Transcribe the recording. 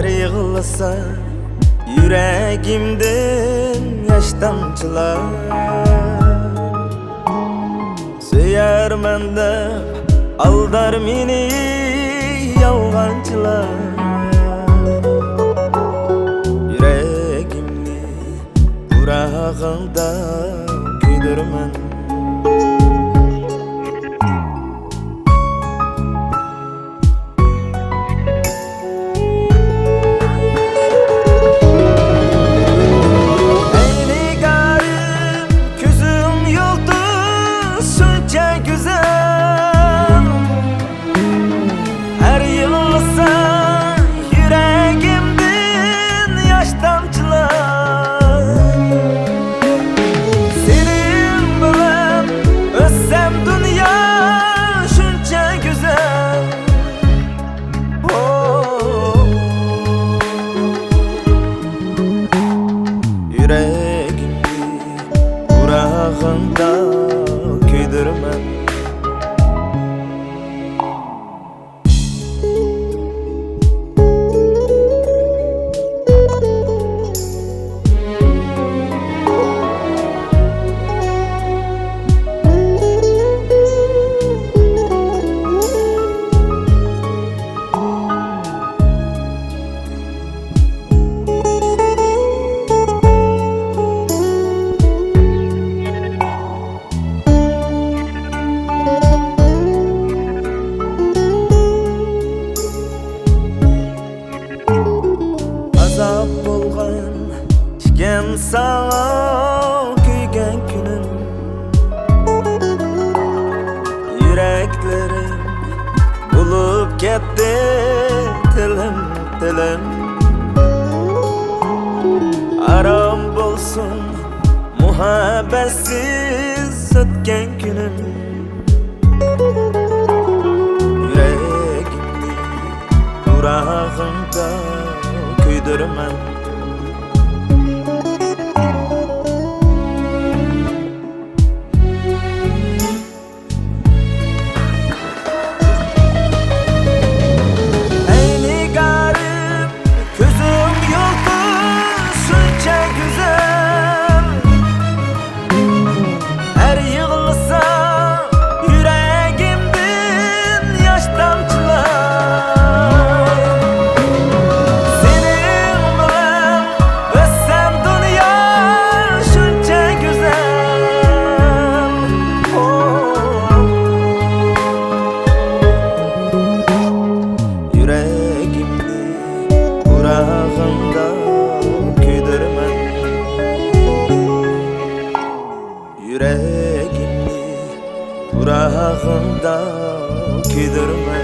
Her yığılsa yüreğimden yaş damcılar. Söyermen dep aldar meni yalgancılar. Yüreğimni kurağında küydürmen. Yüreğimni kurağında küydürmen. Azap bolgan işken sağa kuygen günüm. Yüreklerim bulup ketdi tilim tilim. Aram bolsun muhabbetsiz ötken günüm. Yüreğimni kurağında küydürmen. Eyni garip gözüm yoldu şunca güzel. Her yığılsa yüreğimden yaş damcılar. Yüreğimni kurağında küydürmen. Yüreğimni kurağında küydürmen.